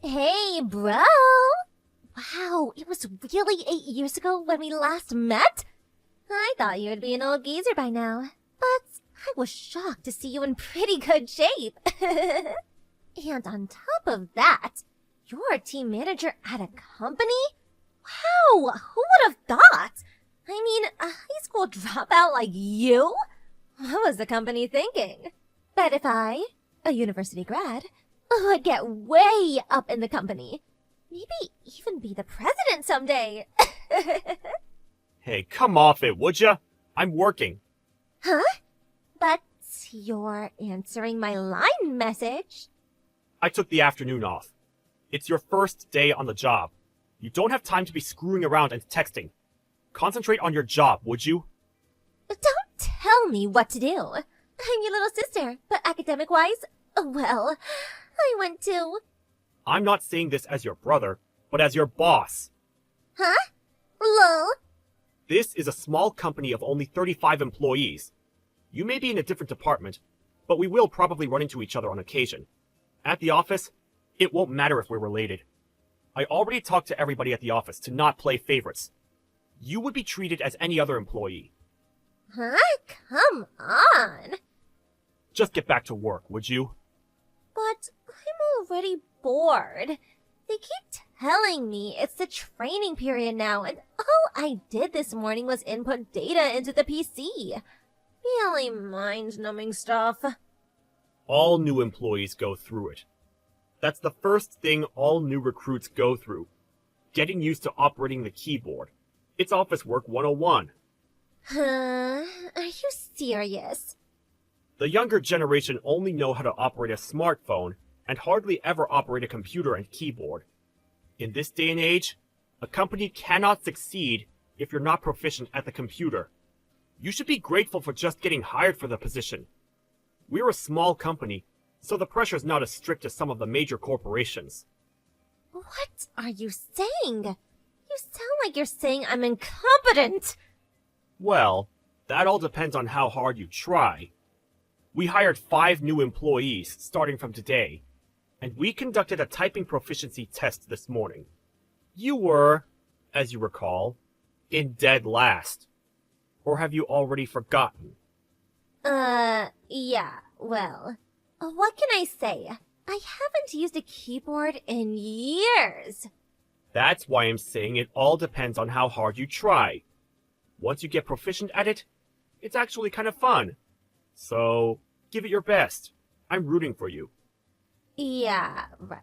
Hey, bro! Wow, it was really 8 years ago when we last met? I thought you would be an old geezer by now, but I was shocked to see you in pretty good shape. And on top of that, you're a team manager at a company? Wow, who would have thought? I mean, a high school dropout like you? What was the company thinking? But if I, a university grad, would get way up in the company, maybe even be the president someday. Hey, come off it, would ya? I'm working. Huh? But you're answering my line message. I took the afternoon off. It's your first day on the job. You don't have time to be screwing around and texting. Concentrate on your job, would you? Don't tell me what to do. I'm your little sister, but academic-wise, well, I went to... I'm not saying this as your brother, but as your boss. Huh? Lol. This is a small company of only 35 employees. You may be in a different department, but we will probably run into each other on occasion. At the office, it won't matter if we're related. I already talked to everybody at the office to not play favorites. You would be treated as any other employee. Huh? Come on. Just get back to work, would you? But I'm already bored. They keep telling me it's the training period now, and all I did this morning was input data into the PC. Really mind-numbing stuff. All new employees go through it. That's the first thing all new recruits go through. Getting used to operating the keyboard. It's Office Work 101. Huh? Are you serious? The younger generation only know how to operate a smartphone and hardly ever operate a computer and keyboard. In this day and age, a company cannot succeed if you're not proficient at the computer. You should be grateful for just getting hired for the position. We're a small company, so the pressure's not as strict as some of the major corporations. What are you saying? You sound like you're saying I'm incompetent. Well, that all depends on how hard you try. We hired 5 new employees starting from today, and we conducted a typing proficiency test this morning. You were, as you recall, in dead last. Or have you already forgotten? Yeah, well, what can I say? I haven't used a keyboard in years. That's why I'm saying it all depends on how hard you try. Once you get proficient at it, it's actually kind of fun. So, give it your best. I'm rooting for you. Yeah, right.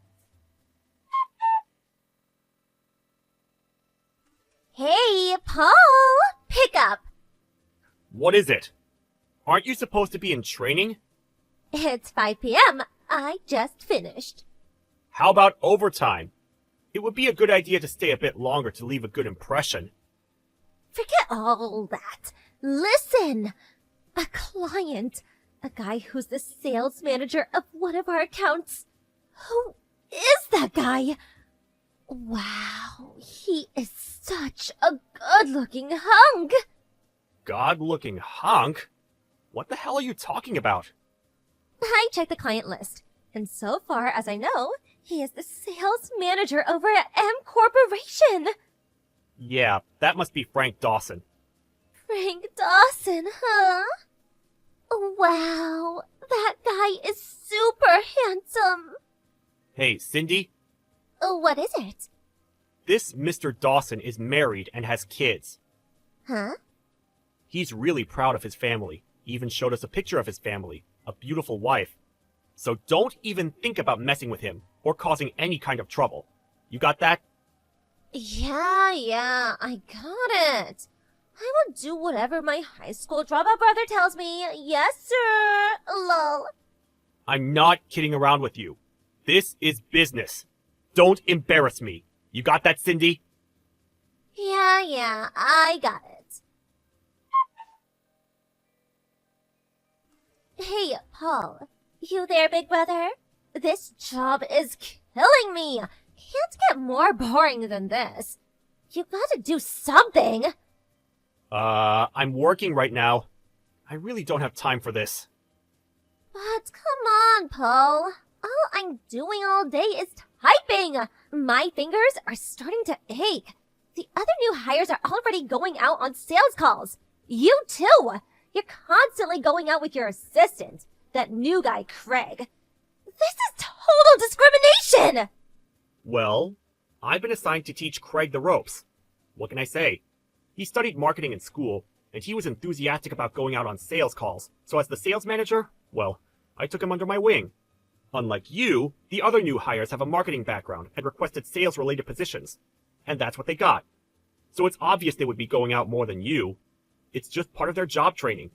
Hey, Paul! Pick up! What is it? Aren't you supposed to be in training? It's 5 p.m. I just finished. How about overtime? It would be a good idea to stay a bit longer to leave a good impression. Forget all that. Listen! A client, a guy who's the sales manager of one of our accounts. Who is that guy? Wow, he is such a good-looking hunk. God-looking hunk? What the hell are you talking about? I checked the client list, and so far as I know, he is the sales manager over at M Corporation. Yeah, that must be Frank Dawson. Frank Dawson, huh? Wow, that guy is super handsome. Hey, Cindy, What is it? this Mr. Dawson is married and has kids. Huh? He's really proud of his family. He even showed us a picture of his family, a beautiful wife. So don't even think about messing with him or causing any kind of trouble. You got that? Yeah, I got it. I will do whatever my high school dropout brother tells me. Yes, sir. Lol. I'm not kidding around with you. This is business. Don't embarrass me. You got that, Cindy? Yeah, I got it. Hey, Paul. You there, big brother? This job is killing me. Can't get more boring than this. You gotta do something. I'm working right now. I really don't have time for this. But come on, Paul. All I'm doing all day is typing. tiring! My fingers are starting to ache. The other new hires are already going out on sales calls. You too! You're constantly going out with your assistant, that new guy, Craig. This is total discrimination! Well, I've been assigned to teach Craig the ropes. What can I say? He studied marketing in school, and he was enthusiastic about going out on sales calls, so as the sales manager, well, I took him under my wing. Unlike you, the other new hires have a marketing background and requested sales-related positions, and that's what they got. So it's obvious they would be going out more than you. It's just part of their job training.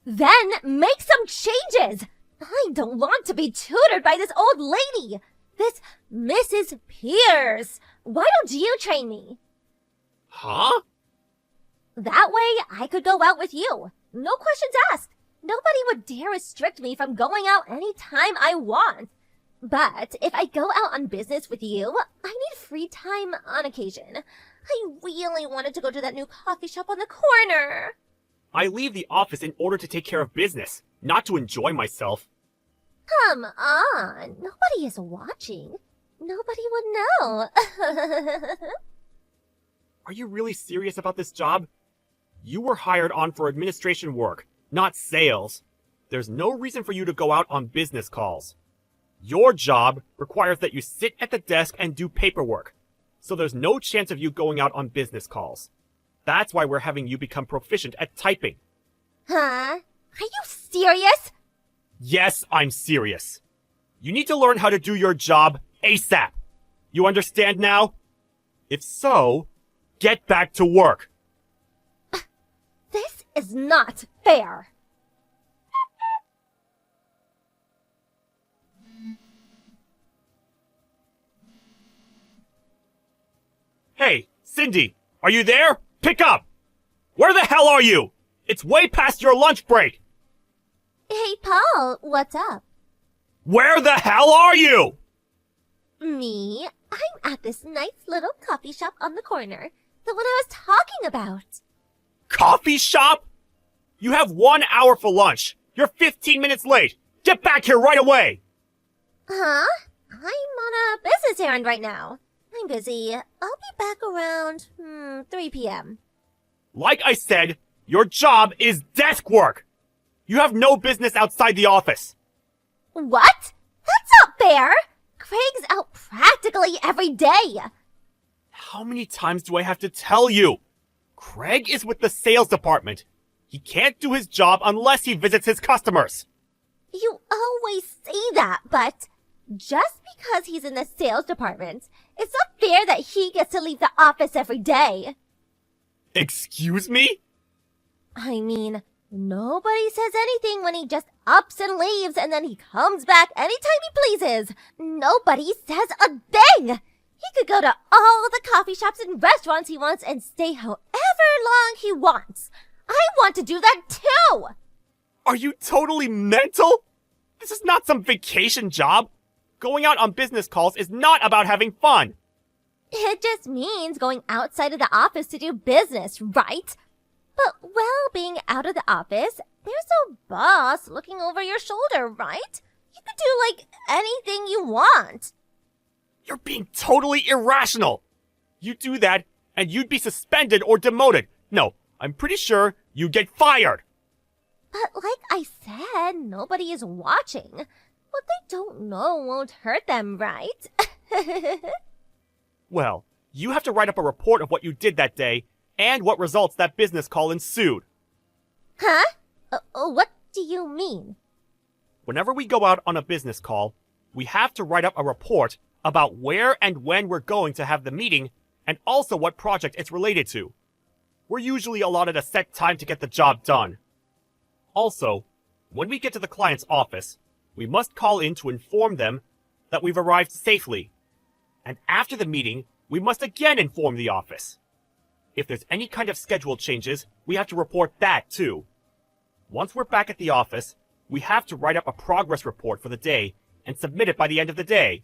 Then make some changes! I don't want to be tutored by this old lady! This Mrs. Pierce! Why don't you train me? Huh? That way I could go out with you. No questions asked. Nobody would dare restrict me from going out any time I want. But if I go out on business with you, I need free time on occasion. I really wanted to go to that new coffee shop on the corner. I leave the office in order to take care of business, not to enjoy myself. Come on. Nobody is watching. Nobody would know. Are you really serious about this job? You were hired on for administration work, not sales. There's no reason for you to go out on business calls. Your job requires that you sit at the desk and do paperwork, so there's no chance of you going out on business calls. That's why we're having you become proficient at typing. Huh? Are you serious? Yes, I'm serious. You need to learn how to do your job ASAP. You understand now? If so, get back to work. This is not fair. Hey, Cindy, are you there? Pick up! Where the hell are you? It's way past your lunch break! Hey, Paul, what's up? Where the hell are you? Me? I'm at this nice little coffee shop on the corner. The one I was talking about. Coffee shop? You have 1 hour for lunch. You're 15 minutes late. Get back here right away! Huh? I'm on a business errand right now. I'm busy. I'll be back around 3 p.m. Like I said, your job is desk work. You have no business outside the office. What? That's not fair! Craig's out practically every day. How many times do I have to tell you? Craig is with the sales department. He can't do his job unless he visits his customers. You always say that, but just because he's in the sales department, it's not fair that he gets to leave the office every day. Excuse me? I mean, nobody says anything when he just ups and leaves and then he comes back anytime he pleases. Nobody says a thing. He could go to all the coffee shops and restaurants he wants and stay however long he wants. I want to do that too. Are you totally mental? This is not some vacation job. Going out on business calls is not about having fun. It just means going outside of the office to do business, right? But while being out of the office, there's no boss looking over your shoulder, right? You could do, like, anything you want. You're being totally irrational. You do that, and you'd be suspended or demoted. No, I'm pretty sure you'd get fired. But like I said, nobody is watching. What they don't know won't hurt them, right? Well, you have to write up a report of what you did that day and what results that business call ensued. Huh? What do you mean? Whenever we go out on a business call, we have to write up a report about where and when we're going to have the meeting and also what project it's related to. We're usually allotted a set time to get the job done. Also, when we get to the client's office, we must call in to inform them that we've arrived safely. And after the meeting, we must again inform the office. If there's any kind of schedule changes, we have to report that too. Once we're back at the office, we have to write up a progress report for the day and submit it by the end of the day.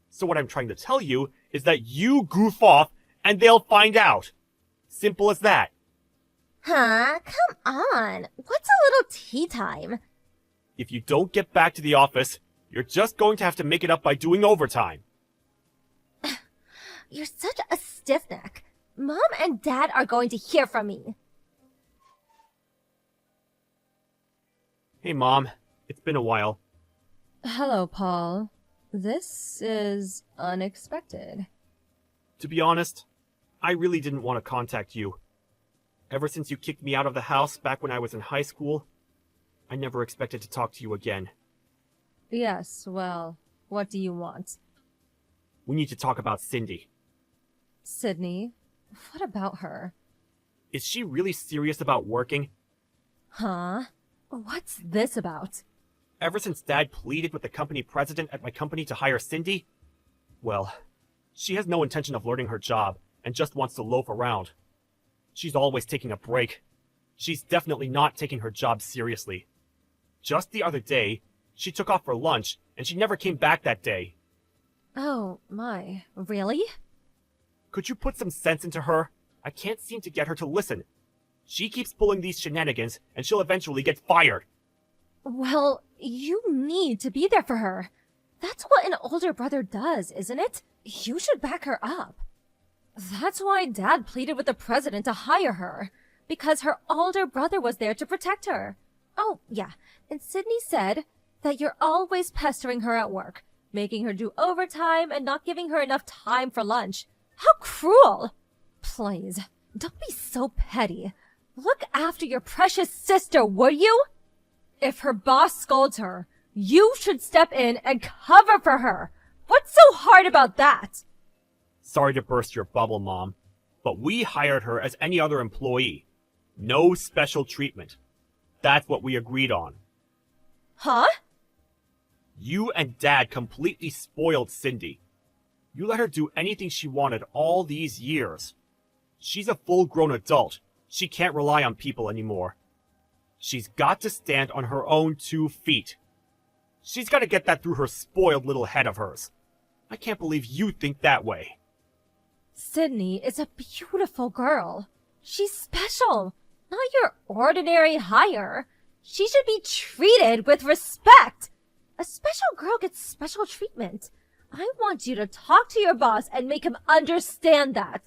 So what I'm trying to tell you is that you goof off and they'll find out. Simple as that. Huh? Come on. What's a little tea time? If you don't get back to the office, you're just going to have to make it up by doing overtime. You're such a stiff neck. Mom and Dad are going to hear from me. Hey, Mom. It's been a while. Hello, Paul. This is unexpected. To be honest, I really didn't want to contact you. Ever since you kicked me out of the house back when I was in high school, I never expected to talk to you again. Yes, well, what do you want? We need to talk about Cindy. Sydney, what about her? Is she really serious about working? Huh? What's this about? Ever since Dad pleaded with the company president at my company to hire Cindy? Well, she has no intention of learning her job and just wants to loaf around. She's always taking a break. She's definitely not taking her job seriously. Just the other day, she took off for lunch and she never came back that day. Oh, my. Really? Could you put some sense into her? I can't seem to get her to listen. She keeps pulling these shenanigans and she'll eventually get fired. Well, you need to be there for her. That's what an older brother does, isn't it? You should back her up. That's why Dad pleaded with the president to hire her, because her older brother was there to protect her. Oh, yeah, and Sydney said that you're always pestering her at work, making her do overtime and not giving her enough time for lunch. How cruel! Please, don't be so petty. Look after your precious sister, would you? If her boss scolds her, you should step in and cover for her. What's so hard about that? Sorry to burst your bubble, Mom, but we hired her as any other employee. No special treatment. That's what we agreed on. Huh? You and Dad completely spoiled Cindy. You let her do anything she wanted all these years. She's a full-grown adult. She can't rely on people anymore. She's got to stand on her own 2 feet. She's got to get that through her spoiled little head of hers. I can't believe you think that way. Sydney is a beautiful girl. She's special, not your ordinary hire. She should be treated with respect. A special girl gets special treatment. I want you to talk to your boss and make him understand that.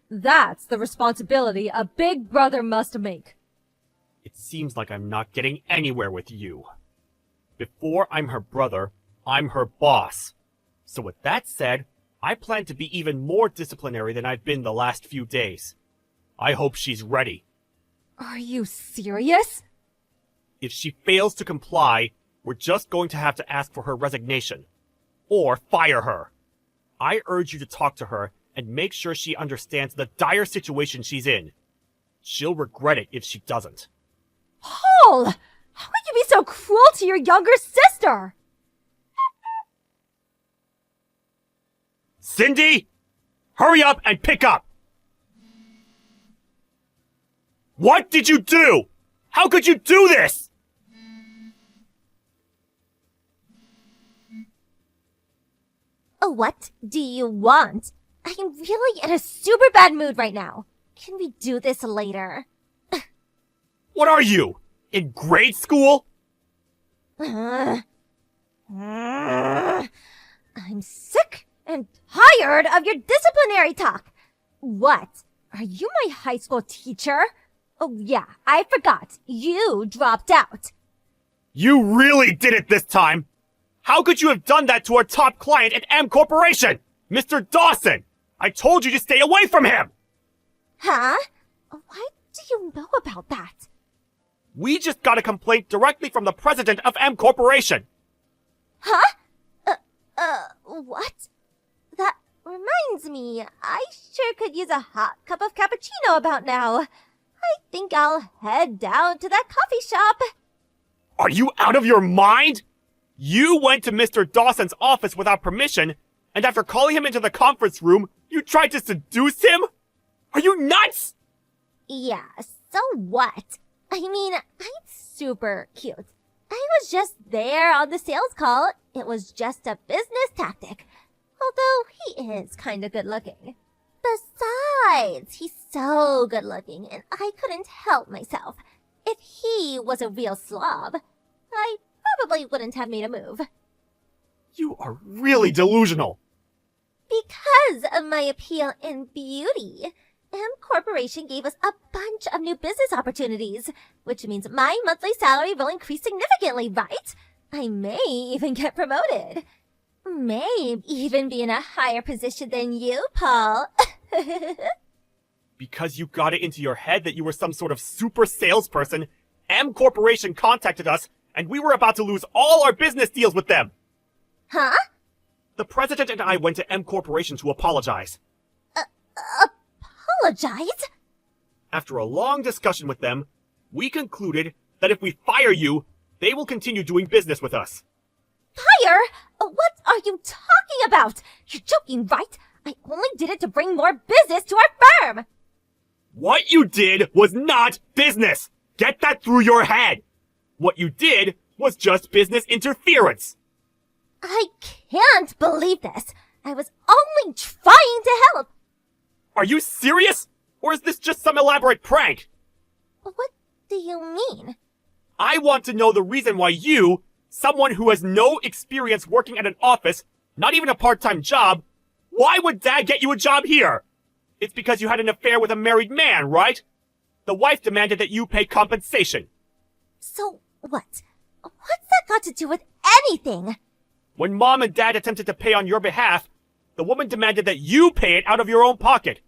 That's the responsibility a big brother must make. It seems like I'm not getting anywhere with you. Before I'm her brother, I'm her boss. So with that said, I plan to be even more disciplinary than I've been the last few days. I hope she's ready. Are you serious? If she fails to comply, we're just going to have to ask for her resignation. Or fire her. I urge you to talk to her and make sure she understands the dire situation she's in. She'll regret it if she doesn't. Paul! How could you be so cruel to your younger sister? Cindy! Hurry up and pick up! What did you do? How could you do this? What do you want? I'm really in a super bad mood right now. Can we do this later? What are you? In grade school? I'm sick and tired of your disciplinary talk. What? Are you my high school teacher? Oh yeah, I forgot. You dropped out. You really did it this time! How could you have done that to our top client at M Corporation? Mr. Dawson! I told you to stay away from him! Huh? What do you know about that? We just got a complaint directly from the president of M Corporation! Huh? What? That reminds me, I sure could use a hot cup of cappuccino about now. I think I'll head down to that coffee shop. Are you out of your mind? You went to Mr. Dawson's office without permission, and after calling him into the conference room, you tried to seduce him? Are you nuts? Yeah, so what? I mean, I'm super cute. I was just there on the sales call. It was just a business tactic. Although he is kinda good looking. Besides, he's so good looking, and I couldn't help myself. If he was a real slob, I probably wouldn't have made a move. You are really delusional. Because because of my appeal and beauty, M Corporation gave us a bunch of new business opportunities, which means my monthly salary will increase significantly, right? I may even get promoted. May even be in a higher position than you, Paul. Because you got it into your head that you were some sort of super salesperson, M Corporation contacted us, and we were about to lose all our business deals with them. Huh? The president and I went to M Corporation to apologize. Apologize? After a long discussion with them, we concluded that if we fire you, they will continue doing business with us. Fire? What are you talking about? You're joking, right? I only did it to bring more business to our firm. What you did was not business! Get that through your head! What you did was just business interference! I can't believe this. I was only trying to help. Are you serious? Or is this just some elaborate prank? What do you mean? I want to know the reason why you, someone who has no experience working at an office, not even a part-time job, why would Dad get you a job here? It's because you had an affair with a married man, right? The wife demanded that you pay compensation. So what? What's that got to do with anything? When Mom and Dad attempted to pay on your behalf, the woman demanded that you pay it out of your own pocket.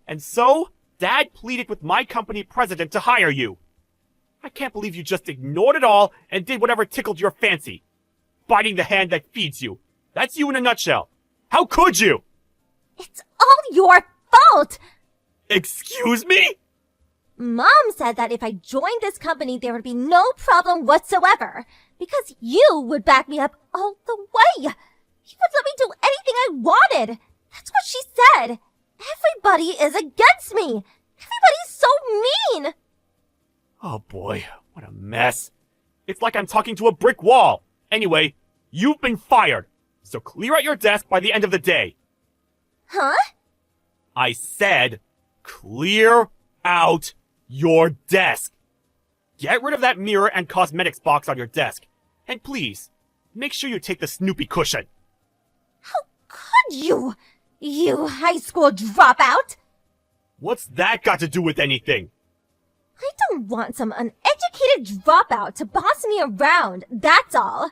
And so, Dad pleaded with my company president to hire you. I can't believe you just ignored it all and did whatever tickled your fancy. Biting the hand that feeds you. That's you in a nutshell. How could you? It's all your fault! Excuse me? Mom said that if I joined this company, there would be no problem whatsoever. Because you would back me up all the way. You would let me do anything I wanted. That's what she said. Everybody is against me. Everybody's so mean. Oh boy, what a mess. It's like I'm talking to a brick wall. Anyway, you've been fired. So clear out your desk by the end of the day. Huh? I said, clear out your desk. Get rid of that mirror and cosmetics box on your desk. And please, make sure you take the Snoopy cushion. How could you? You high school dropout? What's that got to do with anything? I don't want some uneducated dropout to boss me around, that's all.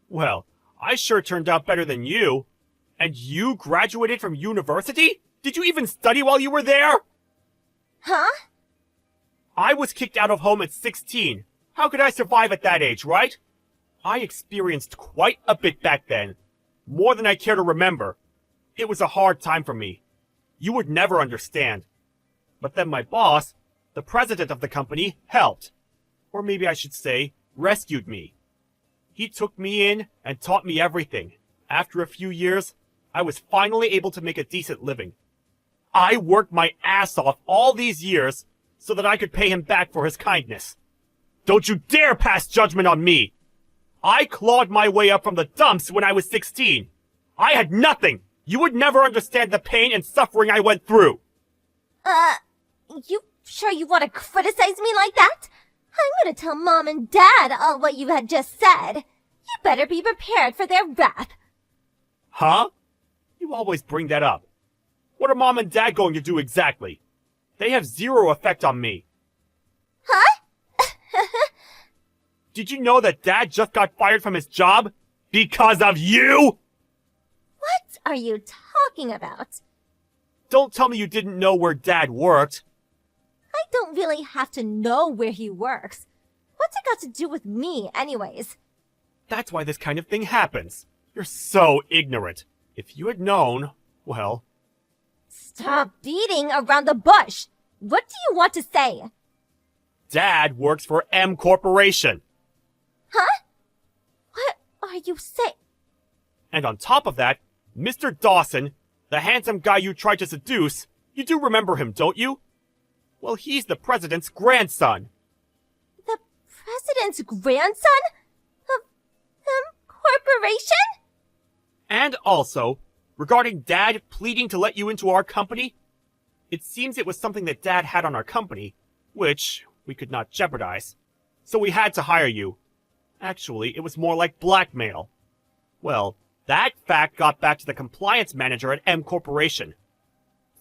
Well, I sure turned out better than you. And you graduated from university? Did you even study while you were there? Huh? I was kicked out of home at 16. How could I survive at that age, right? I experienced quite a bit back then. More than I care to remember. It was a hard time for me. You would never understand. But then my boss, the president of the company, helped. Or maybe I should say, rescued me. He took me in and taught me everything. After a few years, I was finally able to make a decent living. I worked my ass off all these years so that I could pay him back for his kindness. Don't you dare pass judgment on me! I clawed my way up from the dumps when I was 16. I had nothing! You would never understand the pain and suffering I went through! You sure you want to criticize me like that? I'm gonna tell Mom and Dad all what you had just said. You better be prepared for their wrath. Huh? You always bring that up. What are Mom and Dad going to do exactly? They have zero effect on me. Huh? Did you know that Dad just got fired from his job? Because of you? What are you talking about? Don't tell me you didn't know where Dad worked. I don't really have to know where he works. What's it got to do with me, anyways? That's why this kind of thing happens. You're so ignorant. If you had known, well... Stop beating around the bush. What do you want to say? Dad works for M Corporation. Huh? What are you saying? And on top of that, Mr. Dawson, the handsome guy you tried to seduce, you do remember him, don't you? Well, he's the president's grandson. The president's grandson? Of corporation? And also, regarding Dad pleading to let you into our company, it seems it was something that Dad had on our company, which we could not jeopardize. So we had to hire you. Actually, it was more like blackmail. Well, That fact got back to the compliance manager at M Corporation.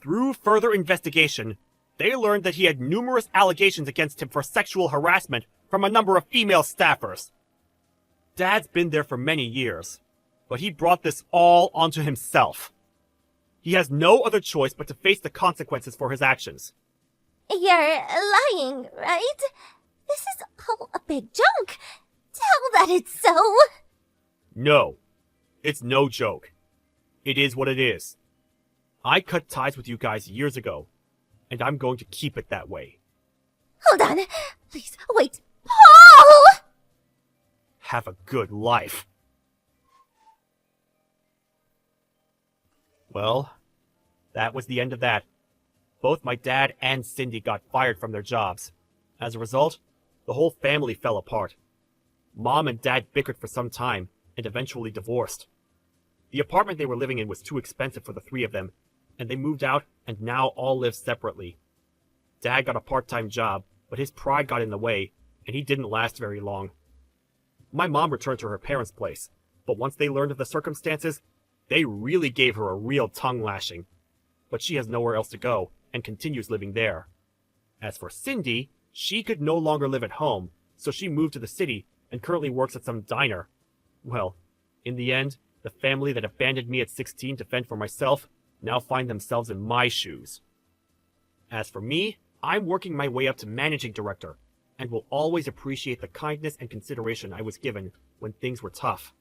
Through further investigation, they learned that he had numerous allegations against him for sexual harassment from a number of female staffers. Dad's been there for many years, but he brought this all onto himself. He has no other choice but to face the consequences for his actions. You're lying, right? This is all a big joke. Tell that it's so. No, it's no joke. It is what it is. I cut ties with you guys years ago, and I'm going to keep it that way. Hold on. Please, wait. Paul! Have a good life. Well, that was the end of that. Both my dad and Cindy got fired from their jobs. As a result, the whole family fell apart. Mom and Dad bickered for some time and eventually divorced. The apartment they were living in was too expensive for the three of them, and they moved out and now all live separately. Dad got a part-time job, but his pride got in the way, and he didn't last very long. My mom returned to her parents' place, but once they learned of the circumstances, they really gave her a real tongue lashing. But she has nowhere else to go, and continues living there. As for Cindy, she could no longer live at home, so she moved to the city and currently works at some diner. Well, in the end, the family that abandoned me at 16 to fend for myself now find themselves in my shoes. As for me, I'm working my way up to managing director, and will always appreciate the kindness and consideration I was given when things were tough.